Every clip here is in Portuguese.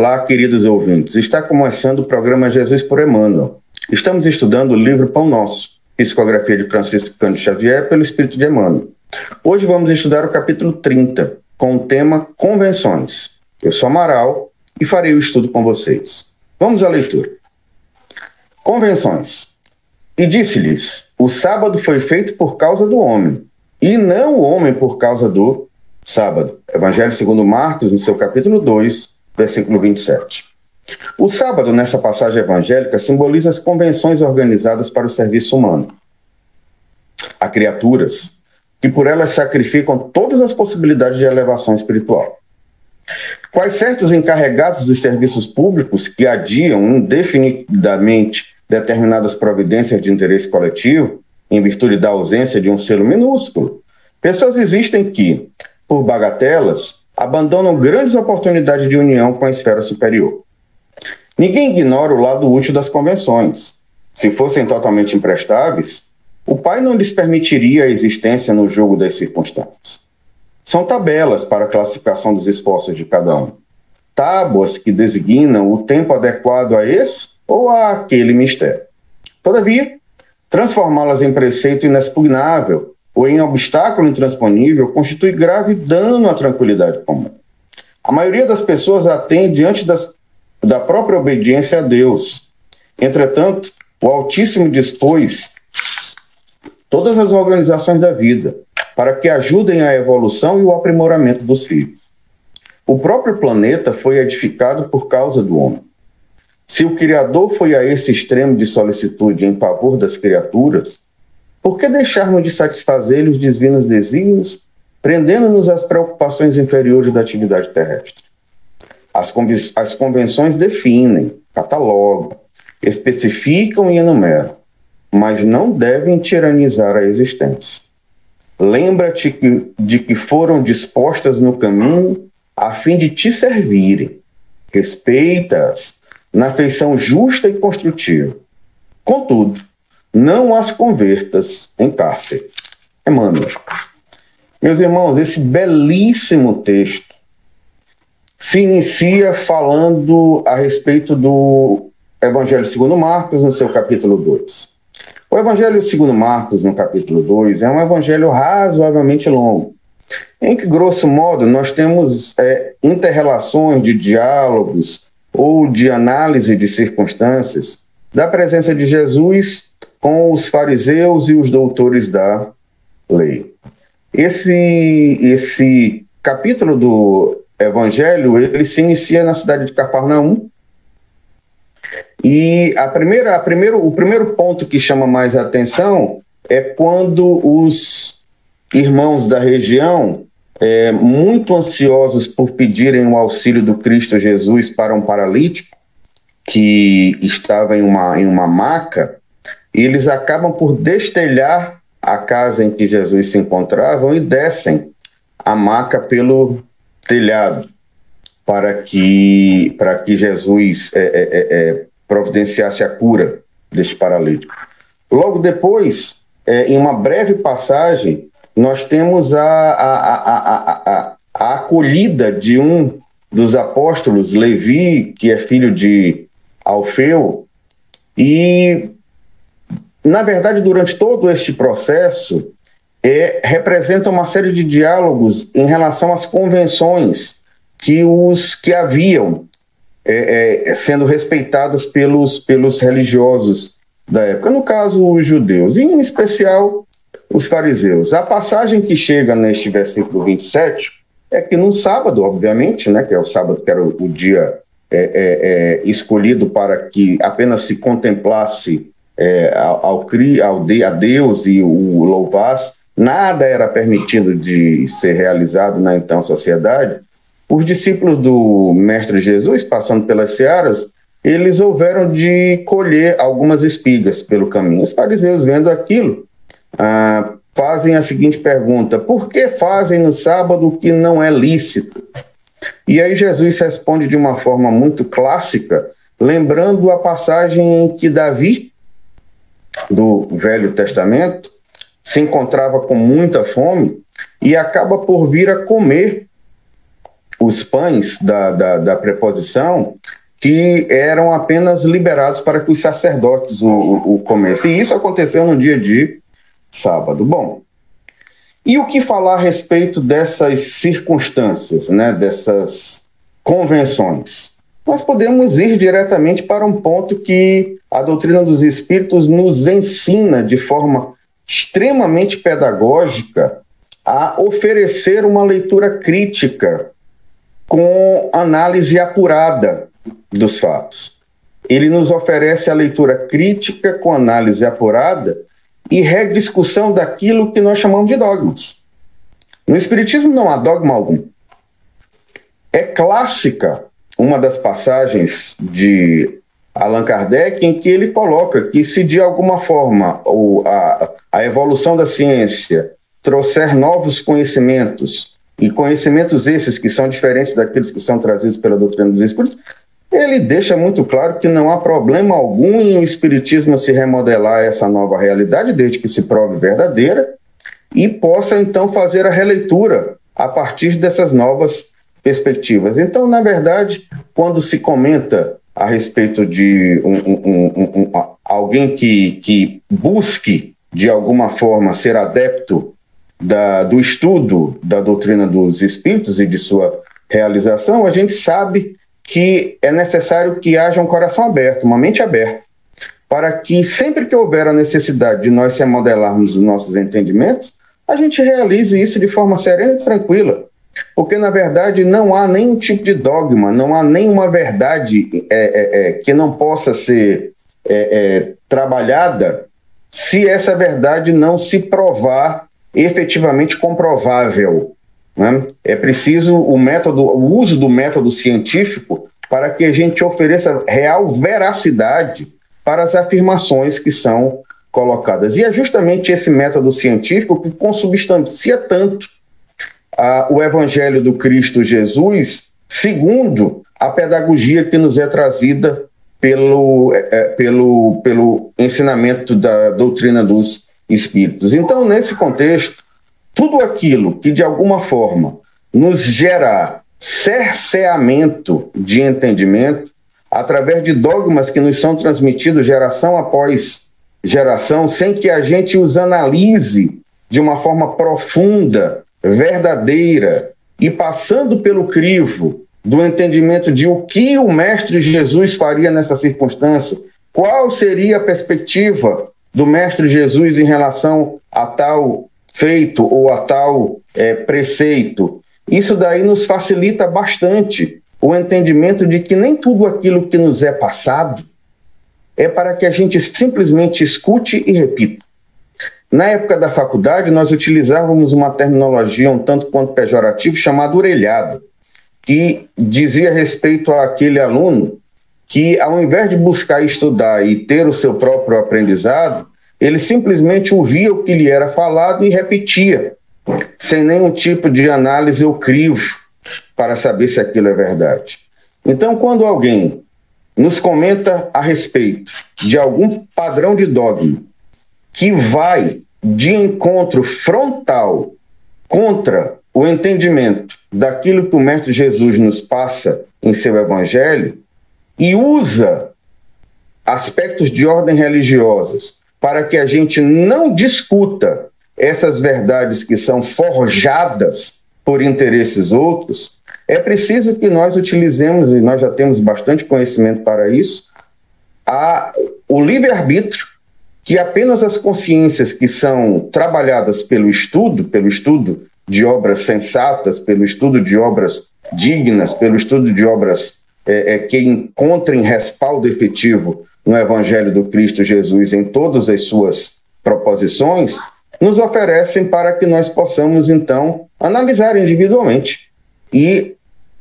Olá, queridos ouvintes. Está começando o programa Jesus por Emmanuel. Estamos estudando o livro Pão Nosso, psicografia de Francisco Cândido Xavier pelo Espírito de Emmanuel. Hoje vamos estudar o capítulo 30, com o tema Convenções. Eu sou Amaral e farei o estudo com vocês. Vamos à leitura. Convenções. E disse-lhes: o sábado foi feito por causa do homem, e não o homem por causa do sábado. Evangelho segundo Marcos, no seu capítulo 2, versículo 27. O sábado, nessa passagem evangélica, simboliza as convenções organizadas para o serviço humano. Há criaturas que por elas sacrificam todas as possibilidades de elevação espiritual. Quais certos encarregados dos serviços públicos que adiam indefinidamente determinadas providências de interesse coletivo, em virtude da ausência de um selo minúsculo. Pessoas existem que, por bagatelas, abandonam grandes oportunidades de união com a esfera superior. Ninguém ignora o lado útil das convenções. Se fossem totalmente imprestáveis, o Pai não lhes permitiria a existência no jogo das circunstâncias. São tabelas para a classificação dos esforços de cada um. Tábuas que designam o tempo adequado a esse ou a aquele mistério. Todavia, transformá-las em preceito inexpugnável ou em obstáculo intransponível constitui grave dano à tranquilidade comum. A maioria das pessoas atende diante da própria obediência a Deus. Entretanto, o Altíssimo dispôs todas as organizações da vida para que ajudem a evolução e o aprimoramento dos filhos. O próprio planeta foi edificado por causa do homem. Se o Criador foi a esse extremo de solicitude em favor das criaturas, por que deixarmos de satisfazer os divinos desígnios, prendendo-nos às preocupações inferiores da atividade terrestre? As convenções definem, catalogam, especificam e enumeram, mas não devem tiranizar a existência. Lembra-te de que foram dispostas no caminho a fim de te servirem. Respeita-as na feição justa e construtiva. Contudo, não as convertas em cárcere. Emmanuel. Meus irmãos, esse belíssimo texto se inicia falando a respeito do Evangelho segundo Marcos, no seu capítulo 2. O Evangelho segundo Marcos, no capítulo 2, é um evangelho razoavelmente longo, em que, grosso modo, nós temos inter-relações de diálogos ou de análise de circunstâncias da presença de Jesus com os fariseus e os doutores da lei. Esse capítulo do Evangelho, ele se inicia na cidade de Cafarnaum, e o primeiro ponto que chama mais a atenção é quando os irmãos da região, muito ansiosos por pedirem o auxílio do Cristo Jesus para um paralítico que estava em uma maca, eles acabam por destelhar a casa em que Jesus se encontrava e descem a maca pelo telhado para que Jesus providenciasse a cura deste paralítico. Logo depois, em uma breve passagem, nós temos a acolhida de um dos apóstolos, Levi, que é filho de Alfeu, e, na verdade, durante todo este processo, representa uma série de diálogos em relação às convenções que haviam sendo respeitadas pelos religiosos da época, no caso, os judeus, e em especial os fariseus. A passagem que chega neste versículo 27 é que no sábado, obviamente, né, que é o sábado, que era o dia escolhido para que apenas se contemplasse a Deus e o louvasse, nada era permitido de ser realizado na então sociedade. Os discípulos do Mestre Jesus, passando pelas searas, eles houveram de colher algumas espigas pelo caminho. Os fariseus, vendo aquilo, fazem a seguinte pergunta: por que fazem no sábado o que não é lícito? E aí Jesus responde de uma forma muito clássica, lembrando a passagem em que Davi, do Velho Testamento, se encontrava com muita fome e acaba por vir a comer os pães da preposição, que eram apenas liberados para que os sacerdotes o comessem. E isso aconteceu no dia de sábado. Bom, e o que falar a respeito dessas circunstâncias, né, dessas convenções? Nós podemos ir diretamente para um ponto que a doutrina dos Espíritos nos ensina de forma extremamente pedagógica a oferecer uma leitura crítica com análise apurada dos fatos. Ele nos oferece a leitura crítica com análise apurada e rediscussão daquilo que nós chamamos de dogmas. No Espiritismo não há dogma algum. É clássica uma das passagens de Allan Kardec em que ele coloca que se de alguma forma a evolução da ciência trouxer novos conhecimentos, e conhecimentos esses que são diferentes daqueles que são trazidos pela doutrina dos Espíritos, ele deixa muito claro que não há problema algum em o Espiritismo se remodelar essa nova realidade, desde que se prove verdadeira, e possa então fazer a releitura a partir dessas novas perspectivas. Então, na verdade, quando se comenta a respeito de alguém que busque, de alguma forma, ser adepto do estudo da doutrina dos Espíritos e de sua realização, a gente sabe que é necessário que haja um coração aberto, uma mente aberta, para que sempre que houver a necessidade de nós remodelarmos os nossos entendimentos, a gente realize isso de forma serena e tranquila. Porque, na verdade, não há nenhum tipo de dogma, não há nenhuma verdade que não possa ser trabalhada se essa verdade não se provar efetivamente comprovável. Né? É preciso o uso do método científico para que a gente ofereça real veracidade para as afirmações que são colocadas. E é justamente esse método científico que consubstancia tanto o Evangelho do Cristo Jesus, segundo a pedagogia que nos é trazida pelo ensinamento da doutrina dos Espíritos. Então, nesse contexto, tudo aquilo que, de alguma forma, nos gerar cerceamento de entendimento, através de dogmas que nos são transmitidos geração após geração, sem que a gente os analise de uma forma profunda, verdadeira, e passando pelo crivo do entendimento de o que o Mestre Jesus faria nessa circunstância, qual seria a perspectiva do Mestre Jesus em relação a tal feito ou a tal preceito. Isso daí nos facilita bastante o entendimento de que nem tudo aquilo que nos é passado é para que a gente simplesmente escute e repita. Na época da faculdade, nós utilizávamos uma terminologia um tanto quanto pejorativa chamada orelhado, que dizia respeito àquele aluno que, ao invés de buscar estudar e ter o seu próprio aprendizado, ele simplesmente ouvia o que lhe era falado e repetia, sem nenhum tipo de análise ou crivo para saber se aquilo é verdade. Então, quando alguém nos comenta a respeito de algum padrão de dogma que vai de encontro frontal contra o entendimento daquilo que o Mestre Jesus nos passa em seu Evangelho e usa aspectos de ordem religiosas para que a gente não discuta essas verdades que são forjadas por interesses outros, é preciso que nós utilizemos, e nós já temos bastante conhecimento para isso, o livre-arbítrio, que apenas as consciências que são trabalhadas pelo estudo de obras sensatas, pelo estudo de obras dignas, pelo estudo de obras que encontrem respaldo efetivo no Evangelho do Cristo Jesus em todas as suas proposições, nos oferecem para que nós possamos, então, analisar individualmente e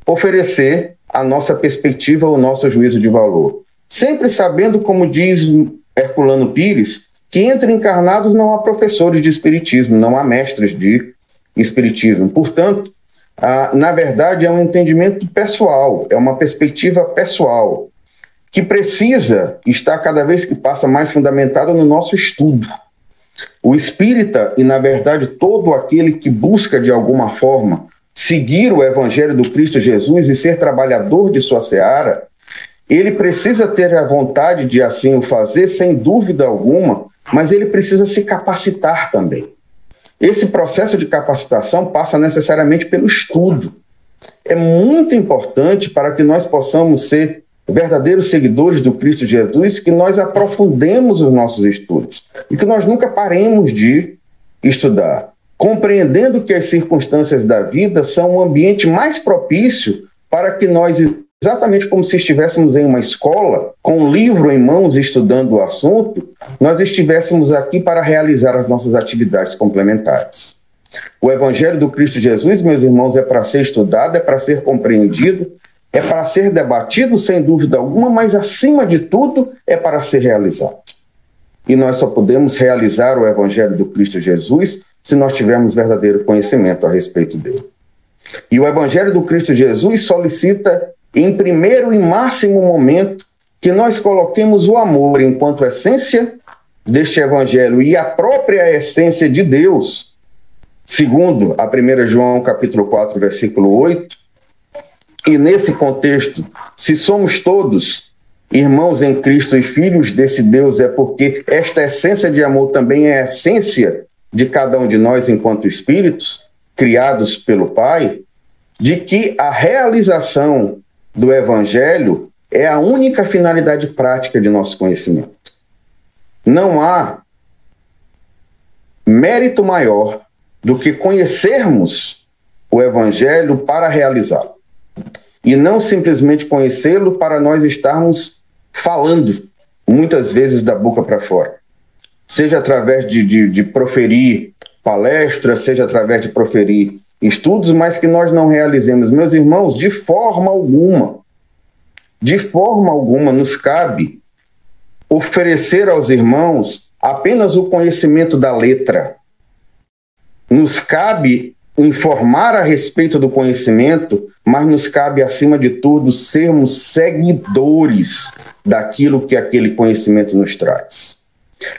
oferecer a nossa perspectiva, o nosso juízo de valor. Sempre sabendo, como diz Herculano Pires, que entre encarnados não há professores de espiritismo, não há mestres de espiritismo. Portanto, na verdade, é um entendimento pessoal, é uma perspectiva pessoal, que precisa estar cada vez que passa mais fundamentada no nosso estudo. O espírita, e na verdade todo aquele que busca de alguma forma seguir o Evangelho do Cristo Jesus e ser trabalhador de sua seara, ele precisa ter a vontade de assim o fazer, sem dúvida alguma, mas ele precisa se capacitar também. Esse processo de capacitação passa necessariamente pelo estudo. É muito importante para que nós possamos ser verdadeiros seguidores do Cristo Jesus, que nós aprofundemos os nossos estudos e que nós nunca paremos de estudar, compreendendo que as circunstâncias da vida são um ambiente mais propício para que nós, exatamente como se estivéssemos em uma escola, com um livro em mãos estudando o assunto, nós estivéssemos aqui para realizar as nossas atividades complementares. O Evangelho do Cristo Jesus, meus irmãos, é para ser estudado, é para ser compreendido, é para ser debatido, sem dúvida alguma, mas, acima de tudo, é para ser realizado. E nós só podemos realizar o Evangelho do Cristo Jesus se nós tivermos verdadeiro conhecimento a respeito dele. E o Evangelho do Cristo Jesus solicita, em primeiro e máximo momento, que nós coloquemos o amor enquanto essência deste Evangelho e a própria essência de Deus, segundo a 1 João capítulo 4, versículo 8, e nesse contexto, se somos todos irmãos em Cristo e filhos desse Deus, é porque esta essência de amor também é a essência de cada um de nós enquanto espíritos, criados pelo Pai, de que a realização do Evangelho é a única finalidade prática de nosso conhecimento. Não há mérito maior do que conhecermos o Evangelho para realizá-lo. E não simplesmente conhecê-lo para nós estarmos falando, muitas vezes da boca para fora. Seja através de proferir palestras, seja através de proferir estudos, mas que nós não realizemos. Meus irmãos, de forma alguma nos cabe oferecer aos irmãos apenas o conhecimento da letra. Nos cabe informar a respeito do conhecimento, mas nos cabe, acima de tudo, sermos seguidores daquilo que aquele conhecimento nos traz.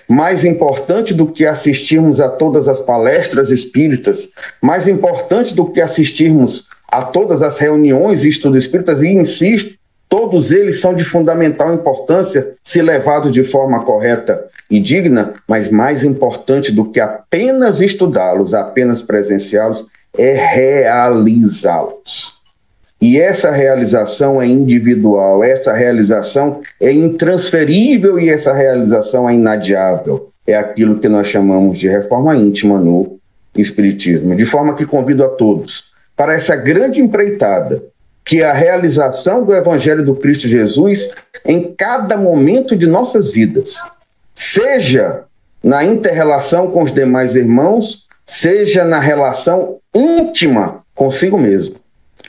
Mais importante do que assistirmos a todas as palestras espíritas, mais importante do que assistirmos a todas as reuniões e estudos espíritas, e insisto, todos eles são de fundamental importância se levados de forma correta e digna, mas mais importante do que apenas estudá-los, apenas presenciá-los, é realizá-los. E essa realização é individual, essa realização é intransferível e essa realização é inadiável. É aquilo que nós chamamos de reforma íntima no Espiritismo. De forma que convido a todos para essa grande empreitada, que é a realização do Evangelho do Cristo Jesus em cada momento de nossas vidas. Seja na inter-relação com os demais irmãos, seja na relação íntima consigo mesmo.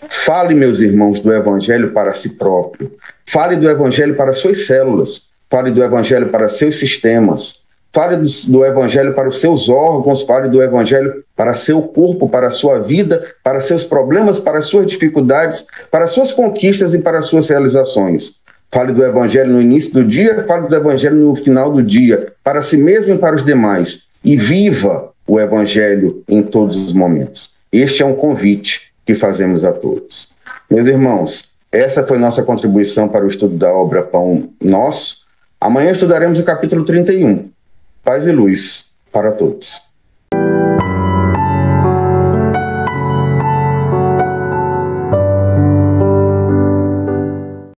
Fale, meus irmãos, do Evangelho para si próprio. Fale do Evangelho para suas células. Fale do Evangelho para seus sistemas. Fale do Evangelho para os seus órgãos. Fale do Evangelho para seu corpo, para a sua vida, para seus problemas, para suas dificuldades, para suas conquistas e para suas realizações. Fale do Evangelho no início do dia, fale do Evangelho no final do dia, para si mesmo e para os demais. E viva o Evangelho em todos os momentos. Este é um convite que fazemos a todos. Meus irmãos, essa foi nossa contribuição para o estudo da obra Pão Nosso. Amanhã estudaremos o capítulo 31. Paz e luz para todos.